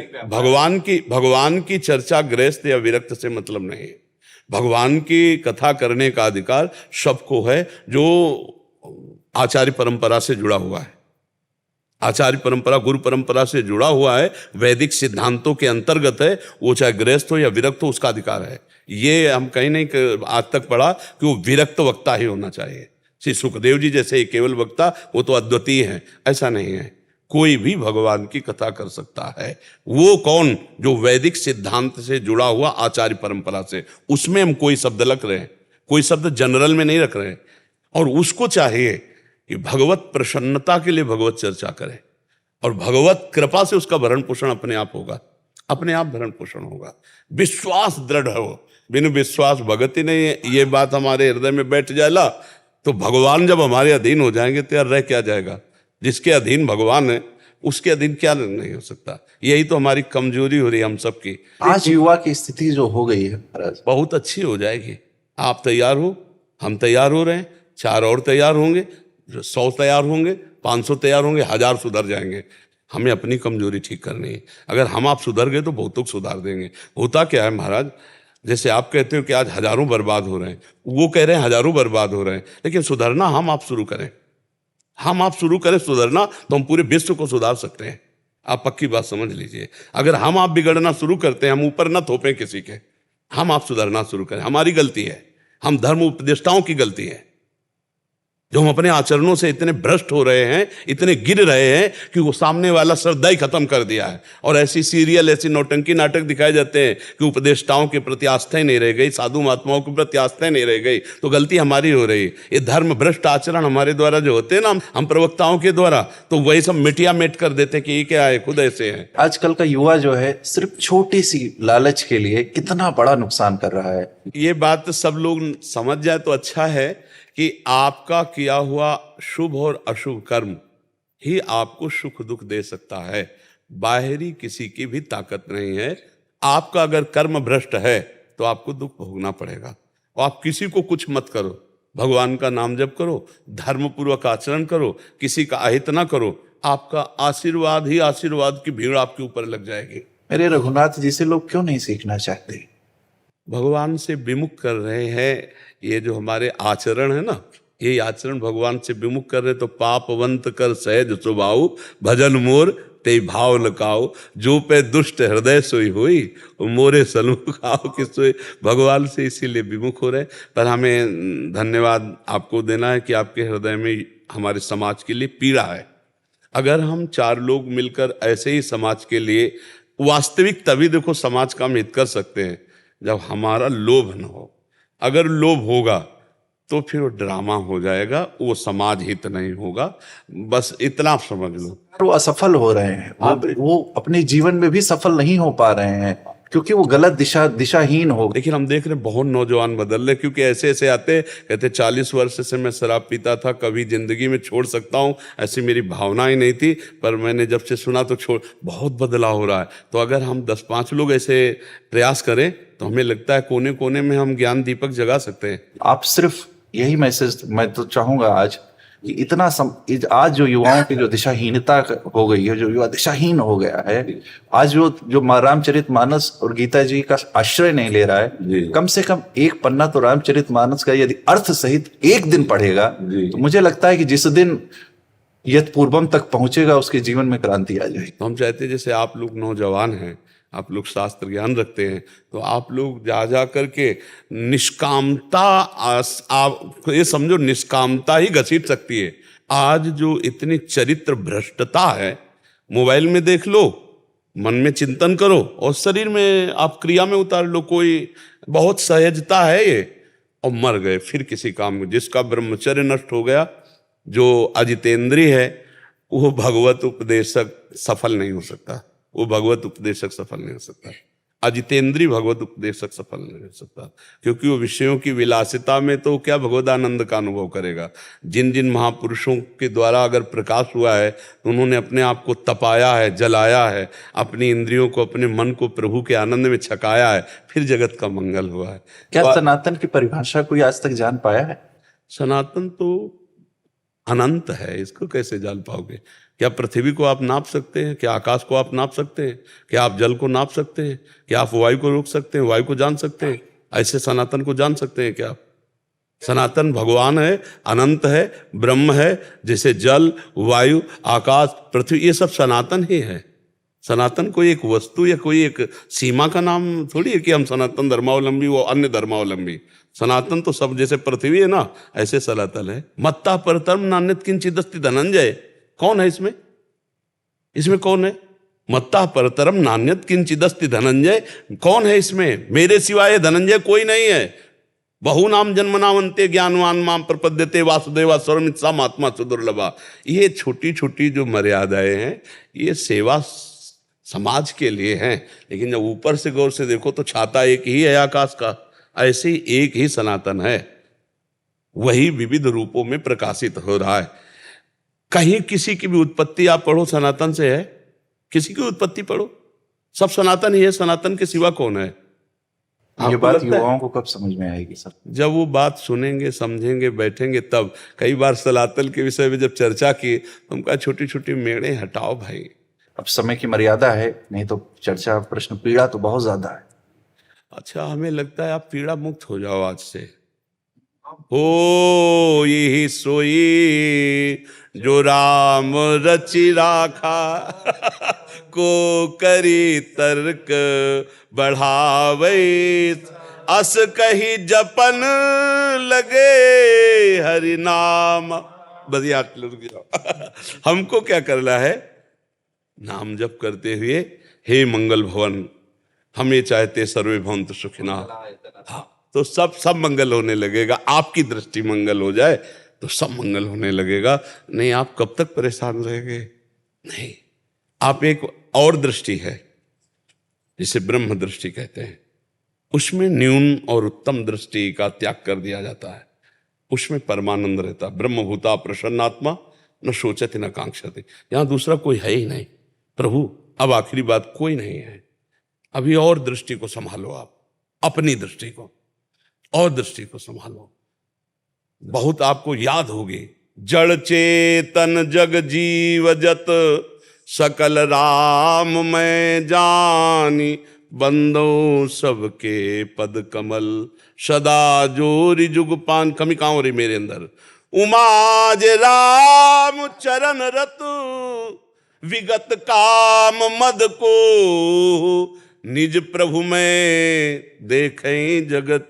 भगवान की चर्चा गृहस्थ या विरक्त से मतलब नहीं है। भगवान की कथा करने का अधिकार सबको है जो आचार्य परंपरा से जुड़ा हुआ है। आचार्य परंपरा, गुरु परंपरा से जुड़ा हुआ है, वैदिक सिद्धांतों के अंतर्गत है, वो चाहे गृहस्थ हो या विरक्त हो, उसका अधिकार है। ये हम कहीं नहीं आज तक पढ़ा कि वो विरक्त वक्ता ही होना चाहिए। श्री सुखदेव जी जैसे केवल वक्ता, वो तो अद्वितीय है, ऐसा नहीं है। कोई भी भगवान की कथा कर सकता है। वो कौन? जो वैदिक सिद्धांत से जुड़ा हुआ, आचार्य परंपरा से, उसमें हम कोई शब्द रख रहे हैं, कोई शब्द जनरल में नहीं रख रहे हैं। और उसको चाहिए कि भगवत प्रसन्नता के लिए भगवत चर्चा करे, और भगवत कृपा से उसका भरण पोषण अपने आप होगा, अपने आप भरण पोषण होगा। विश्वास दृढ़ हो, बिनु विश्वास भगति नहीं है। ये बात हमारे हृदय में बैठ जाएगा तो भगवान जब हमारे अधीन हो जाएंगे तो यार रह क्या जाएगा। जिसके अधीन भगवान है उसके अधीन क्या नहीं हो सकता। यही तो हमारी कमजोरी हो रही है हम सबकी। आज युवा की स्थिति जो हो गई है महाराज, बहुत अच्छी हो जाएगी। आप तैयार हो, हम तैयार हो रहे हैं, 4 और तैयार होंगे, 100 तैयार होंगे, 500 तैयार होंगे, 1000 सुधर जाएंगे। हमें अपनी कमजोरी ठीक करनी है। अगर हम आप सुधर गए तो बहुतों को सुधार देंगे। होता क्या है महाराज, जैसे आप कहते हो कि आज हजारों बर्बाद हो रहे हैं, वो कह रहे हैं हजारों बर्बाद हो रहे हैं, लेकिन सुधरना हम आप शुरू करें, हम आप शुरू करें सुधरना, तो हम पूरे विश्व को सुधार सकते हैं। आप पक्की बात समझ लीजिए। अगर हम आप बिगड़ना शुरू करते हैं, हम ऊपर ना थोपें किसी के, हम आप सुधरना शुरू करें, हमारी गलती है, हम धर्म उपदेष्टाओं की गलती है, जो हम अपने आचरणों से इतने भ्रष्ट हो रहे हैं, इतने गिर रहे हैं कि वो सामने वाला श्रद्धा ही खत्म कर दिया है। और ऐसी सीरियल, ऐसी नौटंकी नाटक दिखाए जाते हैं कि उपदेष्टाओं के प्रति आस्था ही नहीं रह गई, साधु महात्माओं के प्रति आस्था ही नहीं रह गई, तो गलती हमारी हो रही है। ये धर्म भ्रष्ट आचरण हमारे द्वारा जो होते हैं ना, हम प्रवक्ताओं के द्वारा, तो वही सब मिटिया मेट कर देते हैं कि ये क्या है, खुद ऐसे हैं। आजकल का युवा जो है सिर्फ छोटी सी लालच के लिए कितना बड़ा नुकसान कर रहा है। ये बात सब लोग समझ जाए तो अच्छा है कि आपका किया हुआ शुभ और अशुभ कर्म ही आपको सुख दुख दे सकता है, बाहरी किसी की भी ताकत नहीं है। आपका अगर कर्म भ्रष्ट है तो आपको दुख भोगना पड़ेगा। और आप किसी को कुछ मत करो, भगवान का नाम जप करो, धर्म पूर्वक आचरण करो, किसी का अहित ना करो, आपका आशीर्वाद ही आशीर्वाद की भीड़ आपके ऊपर लग जाएगी। मेरे रघुनाथ जी से लोग क्यों नहीं सीखना चाहते? भगवान से विमुख कर रहे हैं। ये जो हमारे आचरण है ना, ये आचरण भगवान से विमुख कर रहे, तो पापवंत कर सहज स्वभाव, भजन मोर ते भाव लकाओ, जो पे दुष्ट हृदय सोई हुई, मोरे सन्मुख आओ कि सोई। भगवान से इसीलिए विमुख हो रहे। पर हमें धन्यवाद आपको देना है कि आपके हृदय में हमारे समाज के लिए पीड़ा है। अगर हम चार लोग मिलकर ऐसे ही समाज के लिए वास्तविक, तभी देखो समाज का हम हित कर सकते हैं जब हमारा लोभ न हो। अगर लोभ होगा तो फिर वो ड्रामा हो जाएगा, वो समाज हित नहीं होगा। बस इतना आप समझ लो। वो असफल हो रहे हैं, वो अपने जीवन में भी सफल नहीं हो पा रहे हैं क्योंकि वो गलत दिशाहीन हो। लेकिन हम देख रहे हैं बहुत नौजवान बदल रहे, क्योंकि ऐसे ऐसे आते कहते 40 वर्ष से मैं शराब पीता था, कभी जिंदगी में छोड़ सकता हूँ, ऐसी मेरी भावना ही नहीं थी, पर मैंने जब से सुना तो छोड़, बहुत बदलाव हो रहा है। तो अगर हम 10-5 लोग ऐसे प्रयास करें तो हमें लगता है कोने कोने में हम ज्ञान दीपक जगा सकते हैं। आप सिर्फ यही मैसेज मैं तो चाहूंगा आज कि आज जो युवाओं की जो दिशाहीनता हो गई है, जो युवा दिशाहीन हो गया है, आज जो रामचरितमानस और गीता जी का आश्रय नहीं ले रहा है, कम से कम एक पन्ना तो रामचरितमानस का यदि अर्थ सहित एक दिन पढ़ेगा तो मुझे लगता है कि जिस दिन यत पूर्वम तक पहुंचेगा उसके जीवन में क्रांति आ जाएगी। तो हम चाहते हैं जैसे आप लोग नौजवान हैं, आप लोग शास्त्र ज्ञान रखते हैं, तो आप लोग जा करके निष्कामता, आप ये समझो निष्कामता ही घसीट सकती है। आज जो इतनी चरित्र भ्रष्टता है, मोबाइल में देख लो, मन में चिंतन करो और शरीर में आप क्रिया में उतार लो। कोई बहुत सहजता है ये, और मर गए फिर किसी काम में। जिसका ब्रह्मचर्य नष्ट हो गया, जो अजितेंद्रिय है, वो भगवत उपदेशक सफल नहीं हो सकता, वो भगवत उपदेशक सफल नहीं हो सकता। अजितेंद्री भगवत उपदेशक सफल नहीं हो सकता, क्योंकि वो विषयों की विलासिता में तो क्या भगवदानंद का अनुभव करेगा। जिन जिन महापुरुषों के द्वारा अगर प्रकाश हुआ है, तो उन्होंने अपने आप को तपाया है, जलाया है, अपनी इंद्रियों को, अपने मन को प्रभु के आनंद में छकाया है, फिर जगत का मंगल हुआ है। क्या सनातन की परिभाषा कोई आज तक जान पाया है? सनातन तो अनंत है, इसको कैसे जान पाओगे? क्या पृथ्वी को आप नाप सकते हैं? क्या आकाश को आप नाप सकते हैं? क्या आप जल को नाप सकते हैं? क्या आप वायु को रोक सकते हैं, वायु को जान सकते हैं? ऐसे सनातन को जान सकते हैं क्या? सनातन भगवान है, अनंत है, ब्रह्म है। जैसे जल, वायु, आकाश, पृथ्वी, ये सब सनातन ही है। सनातन कोई एक वस्तु या कोई एक सीमा का नाम थोड़ी है कि हम सनातन धर्मावलंबी, वो अन्य धर्मावलंबी। सनातन तो सब, जैसे पृथ्वी है ना, ऐसे सनातन है। मत्ता परतरम नान्यत् किंचिदस्ति धनंजय। कौन है इसमें? इसमें कौन है? मत्ता परतरम नान्यत् किंचिदस्ति धनंजय। कौन है इसमें? मेरे सिवाय धनंजय कोई नहीं है। बहुनाम जन्मनावन्ते ज्ञानवान माम प्रपद्यते वासुदेवा सर्वमित्सा महात्मा सुदुर्लभा। ये छोटी छोटी जो मर्यादाएं हैं, ये सेवा समाज के लिए हैं। लेकिन जब ऊपर से गौर से देखो तो छाता एक ही है आकाश का, ऐसे ही एक ही सनातन है, वही विविध रूपों में प्रकाशित हो रहा है। कहीं किसी की भी उत्पत्ति आप पढ़ो सनातन से है, किसी की उत्पत्ति पढ़ो, सब सनातन ही है। सनातन के सिवा कौन है? ये बात युवाओं को कब समझ में आएगी सर? जब वो बात सुनेंगे, समझेंगे, बैठेंगे तब। कई बार सनातन के विषय में जब चर्चा की तो हम कहा छोटी छोटी मेड़े हटाओ भाई, अब समय की मर्यादा है, नहीं तो चर्चा प्रश्न पीड़ा तो बहुत ज्यादा है। अच्छा, हमें लगता है आप पीड़ा मुक्त हो जाओ आज से। हो यही सोई जो राम रचि राखा, को करी तर्क बढ़ावे, अस कही जपन लगे हरि नाम। बस यार रुक जाओ। हमको क्या करना है? नाम जप करते हुए हे मंगल भवन, हम ये चाहते सर्वे भवन्तु सुखिना। हाँ, तो सब मंगल होने लगेगा। आपकी दृष्टि मंगल हो जाए तो सब मंगल होने लगेगा। नहीं, आप कब तक परेशान रहेंगे? नहीं, आप एक और दृष्टि है जिसे ब्रह्म दृष्टि कहते हैं, उसमें न्यून और उत्तम दृष्टि का त्याग कर दिया जाता है। उसमें परमानंद रहता। ब्रह्मभूता प्रसन्नात्मा न सोचति न कांक्षति। यहां दूसरा कोई है ही नहीं। प्रभु, अब आखिरी बात, कोई नहीं है। अभी और दृष्टि को संभालो, आप अपनी दृष्टि को और दृष्टि को संभालो। बहुत आपको याद होगी, जड़ चेतन जग जीव जत, सकल राम मैं जानी, बंदो सबके पद कमल, सदा जोरि जुग पान। कमी कहाँ हो रही मेरे अंदर? उमाज राम चरण रत, विगत काम मद को, निज प्रभु में देखें जगत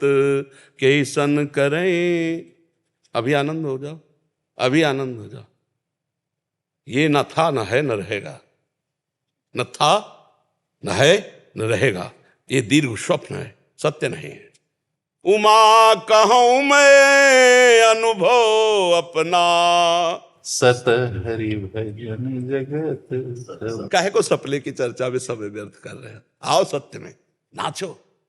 के सन करें। अभी आनंद हो जाओ, अभी आनंद हो जाओ। ये न था न है न रहेगा, न था न है न रहेगा। ये दीर्घ स्वप्न है, सत्य नहीं है। उमा कहूं मैं अनुभव अपना, सत हरि भजन जगत। काहे को सपने की चर्चा में समय व्यर्थ कर रहे हैं? आओ सत्य में नाचो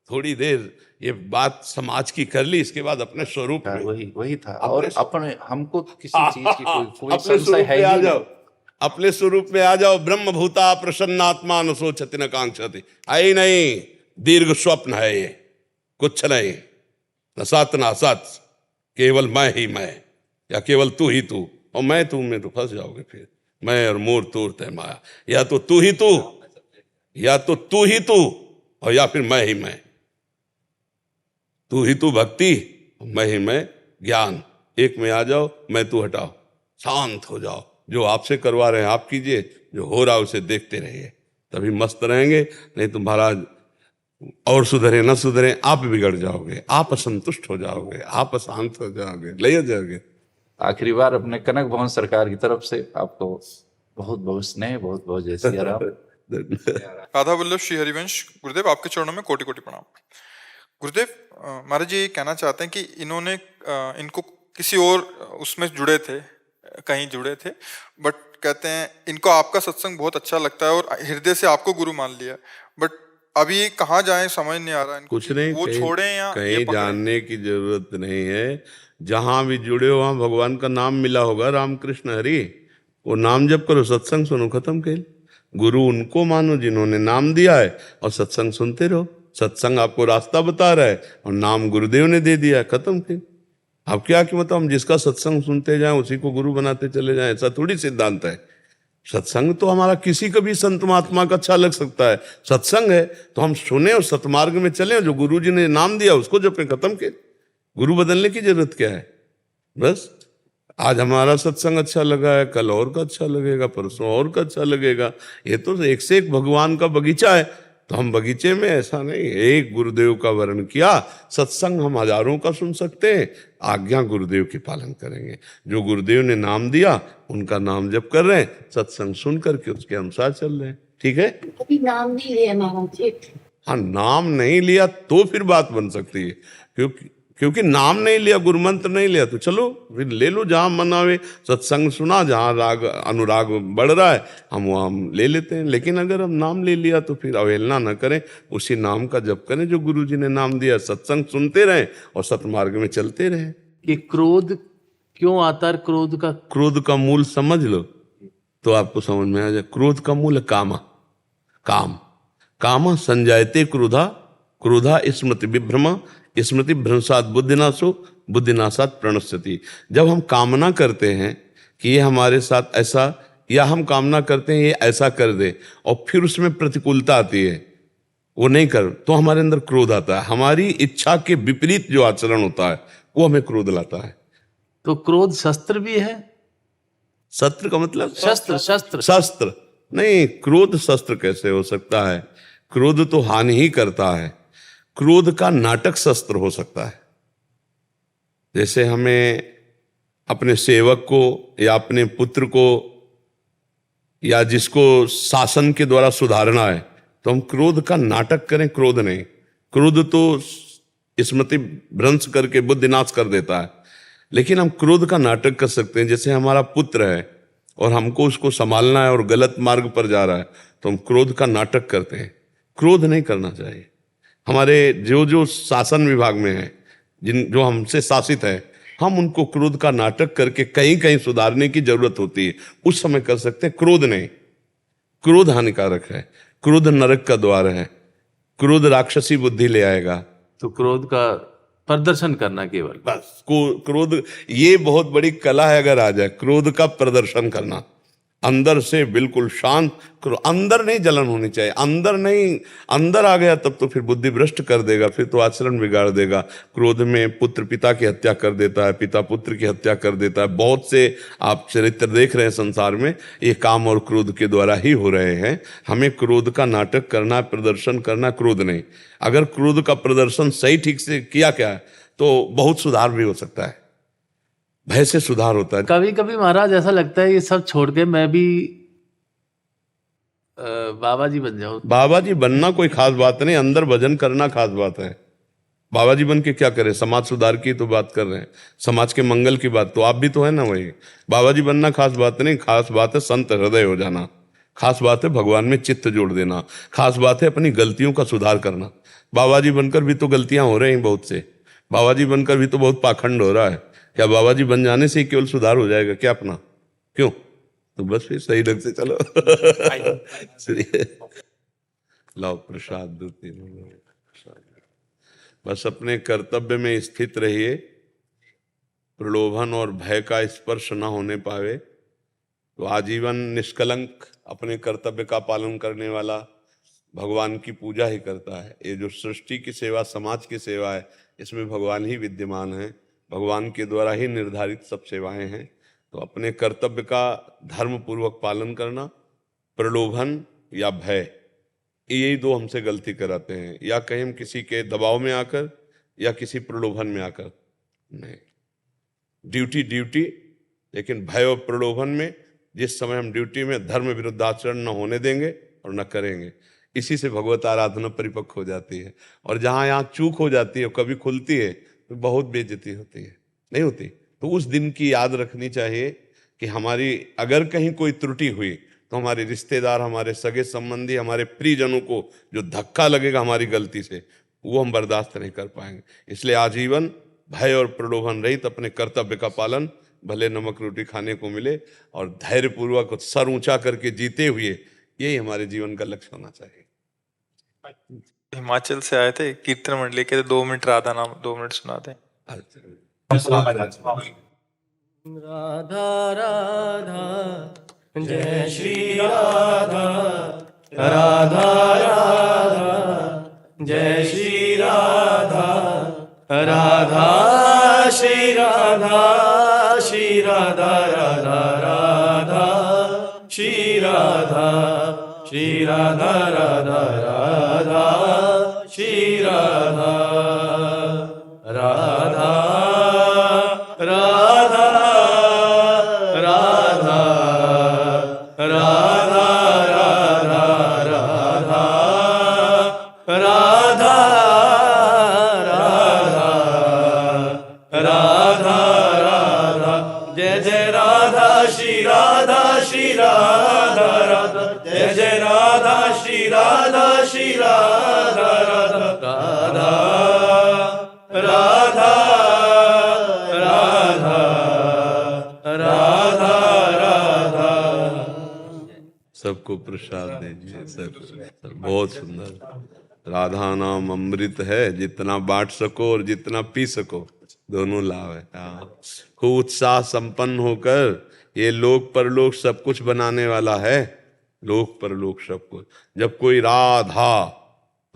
थोड़ी देर। ये बात समाज की कर ली, इसके बाद अपने स्वरूप में। वही था। और अपने हमको किसी चीज की कोई अपने संशय स्वरूप है में ही आ नहीं। जाओ, अपने स्वरूप में आ जाओ। ब्रह्म भूता प्रसन्नात्मा न सोचति न कांक्षति। आई नहीं, दीर्घ स्वप्न है ये, कुछ नहीं। न सत न असत, केवल मैं ही मैं, या केवल तू ही तू। और मैं तू में तो फंस जाओगे फिर। मैं और मोर तोर तय माया। या तो तू ही तू, या तो तू ही तू, और या फिर मैं ही मैं। तू ही तू भक्ति, मैं ही मैं ज्ञान। एक में आ जाओ, मैं तू हटाओ, शांत हो जाओ। जो आपसे करवा रहे हैं आप कीजिए, जो हो रहा है उसे देखते रहिए, तभी मस्त रहेंगे। नहीं तो महाराज और सुधरे न सुधरे, आप बिगड़ जाओगे, आप असंतुष्ट हो जाओगे, आप अशांत हो जाओगे, ले हो जाओगे। आखिरी बार अपने कनक भवन सरकार की तरफ से आपको बहुत बहुत स्नेह, बहुत बहुत जय सिया राम। राधा वल्लभ श्री हरिवंश गुरुदेव, आपके चरणों में कोटि कोटि प्रणाम। गुरुदेव, महाराज जी ये कहना चाहते हैं कि इन्होंने इनको किसी और उसमें जुड़े थे, कहीं जुड़े थे, बट कहते हैं इनको आपका सत्संग बहुत अच्छा लगता है और हृदय से आपको गुरु मान लिया, बट अभी कहाँ जाएं समझ नहीं आ रहा इनको। कुछ नहीं, वो छोड़ें या कहीं जानने की जरूरत नहीं है। जहां भी जुड़े हो वहां भगवान का नाम मिला होगा, रामकृष्ण हरि। वो नाम जप करो, सत्संग सुनो, खत्म खेल। गुरु उनको मानो जिन्होंने नाम दिया है, और सत्संग सुनते रहो। सत्संग आपको रास्ता बता रहा है और नाम गुरुदेव ने दे दिया, खत्म खेल। अब क्या कि मतलब हम जिसका सत्संग सुनते जाएं उसी को गुरु बनाते चले जाएं, ऐसा थोड़ी सिद्धांत है। सत्संग तो हमारा किसी को भी संत महात्मा का अच्छा लग सकता है। सत्संग है तो हम सुने और सतमार्ग में चले, जो गुरु जी ने नाम दिया उसको जब खत्म के। गुरु बदलने की जरूरत क्या है? बस आज हमारा सत्संग अच्छा लगा है, कल और का अच्छा लगेगा, परसों और का अच्छा लगेगा। ये तो एक से एक भगवान का बगीचा है, तो हम बगीचे में ऐसा नहीं एक गुरुदेव का वर्ण किया। सत्संग हम हजारों का सुन सकते हैं, आज्ञा गुरुदेव की पालन करेंगे। जो गुरुदेव ने नाम दिया उनका नाम जप कर रहे हैं, सत्संग सुन करके उसके अनुसार चल रहे हैं, ठीक है। अभी नाम नहीं लिया महाराज जी। हाँ, नाम नहीं लिया तो फिर बात बन सकती है, क्योंकि नाम नहीं लिया, गुरु मंत्र नहीं लिया, तो चलो फिर ले लो जहां मन आवे। सत्संग सुना, जहां राग अनुराग बढ़ रहा है हम वहां ले लेते हैं। लेकिन अगर हम नाम ले लिया तो फिर अवहेलना न करें, उसी नाम का जप करें जो गुरु जी ने नाम दिया। सत्संग सुनते रहें और सतमार्ग में चलते रहें। कि क्रोध क्यों आता है? क्रोध का मूल समझ लो तो आपको समझ में आ जाए। क्रोध का मूल काम संजायते क्रोधा, क्रोधा स्मृति विभ्रमा, स्मृति भ्रंशात बुद्धिनाशो, बुद्धिनाशात प्रणश्यति। जब हम कामना करते हैं कि ये हमारे साथ ऐसा या हम कामना करते हैं ये ऐसा कर दे और फिर उसमें प्रतिकूलता आती है, वो नहीं कर, तो हमारे अंदर क्रोध आता है। हमारी इच्छा के विपरीत जो आचरण होता है वो हमें क्रोध लाता है। तो क्रोध शस्त्र भी है? शस्त्र का मतलब शस्त्र शस्त्र शस्त्र नहीं, क्रोध शस्त्र कैसे हो सकता है? क्रोध तो हानि ही करता है। क्रोध का नाटक शस्त्र हो सकता है। जैसे हमें अपने सेवक को या अपने पुत्र को या जिसको शासन के द्वारा सुधारना है तो हम क्रोध का नाटक करें, क्रोध नहीं। क्रोध तो स्मृति भ्रंश करके बुद्धि नाश कर देता है, लेकिन हम क्रोध का नाटक कर सकते हैं। जैसे हमारा पुत्र है और हमको उसको संभालना है और गलत मार्ग पर जा रहा है तो हम क्रोध का नाटक करते हैं। क्रोध नहीं करना चाहिए। हमारे जो शासन विभाग में है, जो हमसे शासित है, हम उनको क्रोध का नाटक करके कहीं कहीं सुधारने की जरूरत होती है, उस समय कर सकते हैं। क्रोध नहीं, क्रोध हानिकारक है। क्रोध नरक का द्वार है। क्रोध राक्षसी बुद्धि ले आएगा। तो क्रोध का प्रदर्शन करना केवल, बस क्रोध ये बहुत बड़ी कला है। अगर आ जाए क्रोध का प्रदर्शन करना, अंदर से बिल्कुल शांत, अंदर नहीं जलन होनी चाहिए। अंदर नहीं, अंदर आ गया तब तो फिर बुद्धि भ्रष्ट कर देगा, फिर तो आचरण बिगाड़ देगा। क्रोध में पुत्र पिता की हत्या कर देता है, पिता पुत्र की हत्या कर देता है। बहुत से आप चरित्र देख रहे हैं संसार में, ये काम और क्रोध के द्वारा ही हो रहे हैं। हमें क्रोध का नाटक करना, प्रदर्शन करना, क्रोध नहीं। अगर क्रोध का प्रदर्शन सही ठीक से किया क्या है तो बहुत सुधार भी हो सकता है। भय से सुधार होता है। कभी कभी महाराज ऐसा लगता है ये सब छोड़ के मैं भी बाबा जी बन जाऊं। बाबा जी बनना कोई खास बात नहीं, अंदर भजन करना खास बात है। बाबा जी बन के क्या करें? समाज सुधार की तो बात कर रहे हैं, समाज के मंगल की बात, तो आप भी तो है ना वही। बाबा जी बनना खास बात नहीं, खास बात है संत हृदय हो जाना, खास बात है भगवान में चित्त जोड़ देना, खास बात है अपनी गलतियों का सुधार करना। बाबा जी बनकर भी तो गलतियां हो रही हैं बहुत से, बाबा जी बनकर भी तो बहुत पाखंड हो रहा है। क्या बाबा जी बन जाने से ही केवल सुधार हो जाएगा क्या अपना? क्यों? तो बस फिर सही ढंग से चलो। लाओ प्रसाद दो तीनों, बस अपने कर्तव्य में स्थित रहिए। प्रलोभन और भय का स्पर्श न होने पावे तो आजीवन निष्कलंक अपने कर्तव्य का पालन करने वाला भगवान की पूजा ही करता है। ये जो सृष्टि की सेवा, समाज की सेवा है, इसमें भगवान ही विद्यमान है, भगवान के द्वारा ही निर्धारित सब सेवाएं हैं। तो अपने कर्तव्य का धर्म पूर्वक पालन करना, प्रलोभन या भय, यही दो हमसे गलती कराते हैं। या कहीं हम किसी के दबाव में आकर या किसी प्रलोभन में आकर नहीं। ड्यूटी ड्यूटी, लेकिन भय और प्रलोभन में जिस समय हम ड्यूटी में धर्म विरुद्ध आचरण न होने देंगे और न करेंगे, इसी से भगवत आराधना परिपक्व हो जाती है। और जहाँ यहाँ चूक हो जाती है, कभी खुलती है तो बहुत बेइज्जती होती है, नहीं होती। तो उस दिन की याद रखनी चाहिए कि हमारी अगर कहीं कोई त्रुटि हुई तो हमारे रिश्तेदार, हमारे सगे संबंधी, हमारे प्रियजनों को जो धक्का लगेगा हमारी गलती से, वो हम बर्दाश्त नहीं कर पाएंगे। इसलिए आजीवन भय और प्रलोभन रहित अपने कर्तव्य का पालन, भले नमक रोटी खाने को मिले, और धैर्यपूर्वक सर ऊंचा करके जीते हुए, यही हमारे जीवन का लक्ष्य होना चाहिए। हिमाचल से आए थे, कीर्तन मंडली के 2 मिनट राधा नाम 2 मिनट सुनाते हैं। राधा राधा जय श्री राधा, राधा राधा जय श्री राधा, राधा श्री राधा, श्री राधा राधा राधा श्री राधा, श्री राधा राधा राधा श्री राधा, राधा राधा राधा राधा राधा राधा राधा राधा राधा जय जय राधा श्री राधा, श्री राधा राधा जय जय राधा श्री राधा, श्री राधा राधा राधा राधा राधा राधा। सबको प्रसाद दीजिए। सब बहुत सुंदर। राधा नाम अमृत है, जितना बांट सको और जितना पी सको दोनों लाभ है। खूब उत्साह संपन्न होकर ये लोक परलोक सब कुछ बनाने वाला है, लोक परलोक सब कुछ। जब कोई राधा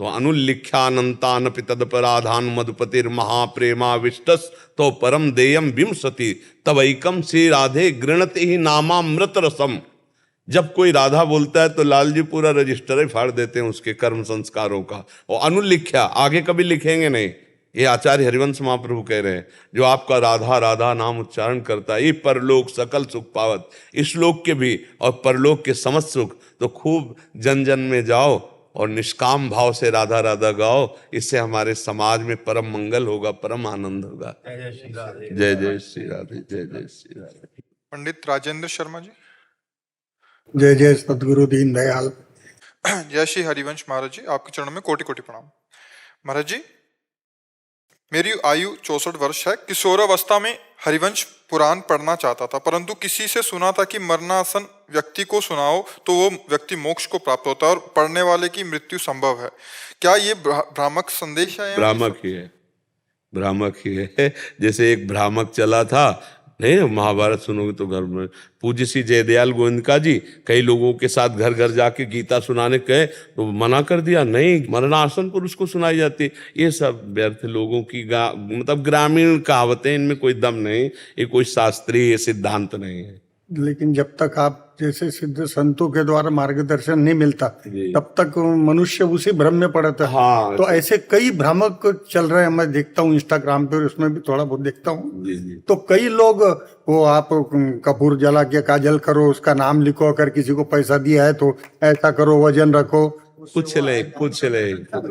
तो अनुल्लिख्यानंतानपि तदपराधान मधुपतिर महाप्रेमाविष्टस तो परम देयम विमसति तवैकम श्री राधे गृणति ही नामामृत रसम। जब कोई राधा बोलता है तो लाल जी पूरा रजिस्टर ही फाड़ देते हैं उसके कर्म संस्कारों का। और अनुल्लिख्या आगे कभी लिखेंगे नहीं, ये आचार्य हरिवंश महाप्रभु कह रहे हैं, जो आपका राधा राधा नाम उच्चारण करता है ये परलोक सकल सुख पावत। इस लोक के भी और परलोक के समस्त सुख। तो खूब जन जन में जाओ और निष्काम भाव से राधा राधा गाओ, इससे हमारे समाज में परम मंगल होगा, परम आनंद होगा। जय जय श्री राधे, जय जय श्री राधे। पंडित राजेंद्र शर्मा जी। जय जय सदगुरु दीन दयाल। जय श्री हरिवंश महाराज जी, आपके चरणों में कोटि कोटि प्रणाम। महाराज जी, मेरी आयु 64 वर्ष है। किशोरावस्था में हरिवंश पुराण पढ़ना चाहता था, परंतु किसी से सुना था कि मरणासन व्यक्ति को सुनाओ तो वो व्यक्ति मोक्ष को प्राप्त होता है और पढ़ने वाले की मृत्यु संभव है। क्या ये भ्रामक संदेश है? भ्रामक ही है, भ्रामक ही है। जैसे एक भ्रामक चला था, नहीं महाभारत सुनोगे तो घर में पूज्य श्री जयदयाल गोविंदका जी कई लोगों के साथ घर घर जाके गीता सुनाने कहे तो मना कर दिया, नहीं मरणासन पर उसको सुनाई जाती। ये सब व्यर्थ लोगों की मतलब ग्रामीण कहावतें, इनमें कोई दम नहीं, ये कोई शास्त्रीय सिद्धांत नहीं है। लेकिन जब तक आप जैसे सिद्ध संतों के द्वारा मार्गदर्शन नहीं मिलता तब तक मनुष्य उसी भ्रम में पड़ता है। हाँ, तो ऐसे कई भ्रामक चल रहे हैं, मैं देखता हूँ इंस्टाग्राम पे, उसमें भी थोड़ा बहुत देखता हूँ। तो कई लोग वो आप कपूर जला के काजल करो, उसका नाम लिखो, अगर किसी को पैसा दिया है तो ऐसा करो, वजन रखो, कुछ ले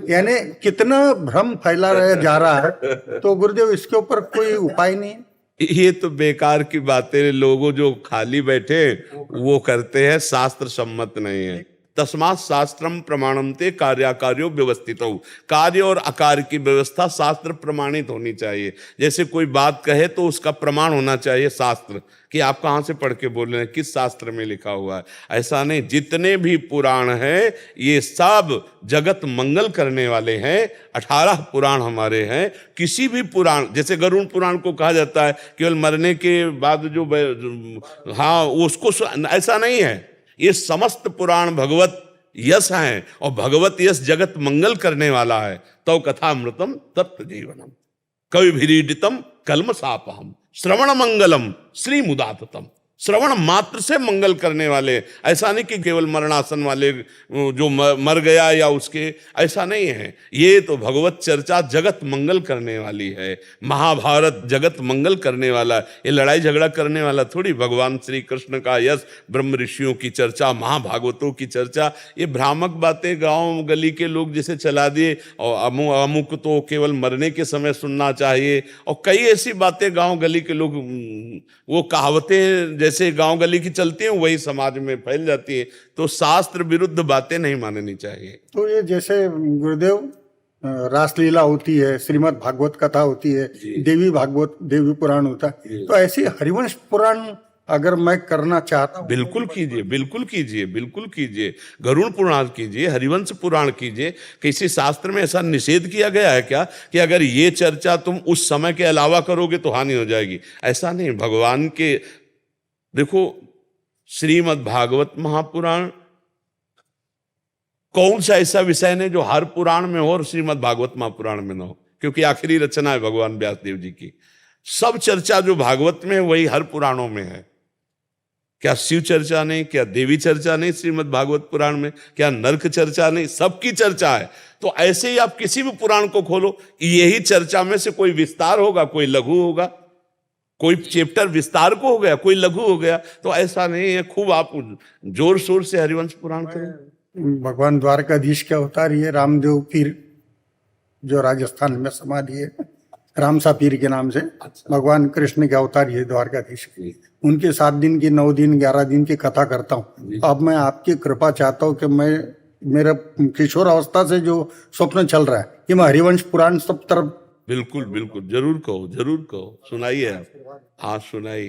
यानी कितना भ्रम फैला रहा जा रहा है। तो गुरुदेव इसके ऊपर कोई उपाय नहीं? ये तो बेकार की बातें, लोगों जो खाली बैठे वो करते हैं, शास्त्र सम्मत नहीं है। तस्मात् शास्त्रम प्रमाणमते कार्याकार्यो व्यवस्थितौ। कार्य और आकार की व्यवस्था शास्त्र प्रमाणित होनी चाहिए। जैसे कोई बात कहे तो उसका प्रमाण होना चाहिए शास्त्र, कि आप कहाँ से पढ़ के बोल रहे हैं, किस शास्त्र में लिखा हुआ है। ऐसा नहीं, जितने भी पुराण हैं ये सब जगत मंगल करने वाले हैं। 18 पुराण हमारे हैं। किसी भी पुराण, जैसे गरुड़ पुराण को कहा जाता है केवल मरने के बाद जो हाँ उसको, ऐसा नहीं है। ये समस्त पुराण भगवत यश हैं और भगवत यश जगत मंगल करने वाला है। तो कथामृतम तप्त जीवनम कविभिरीडितम कल्मषापहम श्रवण मंगलम श्री मुदाततम। श्रवण मात्र से मंगल करने वाले, ऐसा नहीं कि केवल मरणासन वाले जो मर गया या उसके, ऐसा नहीं है। ये तो भगवत चर्चा जगत मंगल करने वाली है। महाभारत जगत मंगल करने वाला है, ये लड़ाई झगड़ा करने वाला थोड़ी। भगवान श्री कृष्ण का यश, ब्रह्म ऋषियों की चर्चा, महाभागवतों की चर्चा, ये भ्रामक बातें गांव गली के लोग जैसे चला दिए। और अमुक तो केवल मरने के समय सुनना चाहिए, और कई ऐसी बातें गांव गली के लोग, वो कहावतें जैसे गांव गली की चलती हैं वही समाज में फैल जाती है। तो शास्त्र विरुद्ध बातें नहीं माननी चाहिए। तो ये जैसे गुरुदेव रासलीला होती है, श्रीमद् भागवत कथा होती है, देवी भागवत, देवी पुराण होता है, तो ऐसी हरिवंश पुराण अगर मैं करना चाहता हूँ, बिल्कुल कीजिए, बिल्कुल कीजिए, बिल्कुल कीजिए। गरुड़ पुराण कीजिए, हरिवंश पुराण कीजिए। किसी शास्त्र में ऐसा निषेध किया गया है क्या कि अगर ये चर्चा तुम उस समय के अलावा करोगे तो हानि हो जाएगी? ऐसा नहीं। भगवान के देखो, श्रीमद् भागवत महापुराण कौन सा ऐसा विषय नहीं जो हर पुराण में हो और श्रीमद् भागवत महापुराण में ना हो, क्योंकि आखिरी रचना है भगवान व्यास देव जी की। सब चर्चा जो भागवत में है वही हर पुराणों में है। क्या शिव चर्चा नहीं, क्या देवी चर्चा नहीं श्रीमद् भागवत पुराण में, क्या नरक चर्चा नहीं? सबकी चर्चा है। तो ऐसे ही आप किसी भी पुराण को खोलो, यही चर्चा में से कोई विस्तार होगा, कोई लघु होगा, कोई चैप्टर विस्तार को हो गया, कोई लघु हो गया। तो ऐसा नहीं है। खूब आप जोर शोर से हरिवंश पुराण करें। भगवान द्वारकाधीश के अवतार ये रामदेव पीर जो राजस्थान में समाधि है, रामसा पीर के नाम से, भगवान कृष्ण के अवतार ये द्वारकाधीश। उनके 7 दिन की, 9 दिन, 11 दिन की कथा करता हूँ। अब मैं आपकी कृपा चाहता हूँ कि मैं, मेरा किशोर अवस्था से जो स्वप्न चल रहा है कि मैं हरिवंश पुराण सब तरफ। बिल्कुल बिल्कुल, जरूर कहो, जरूर कहो, सुनाइए आप। हाँ सुनाइए।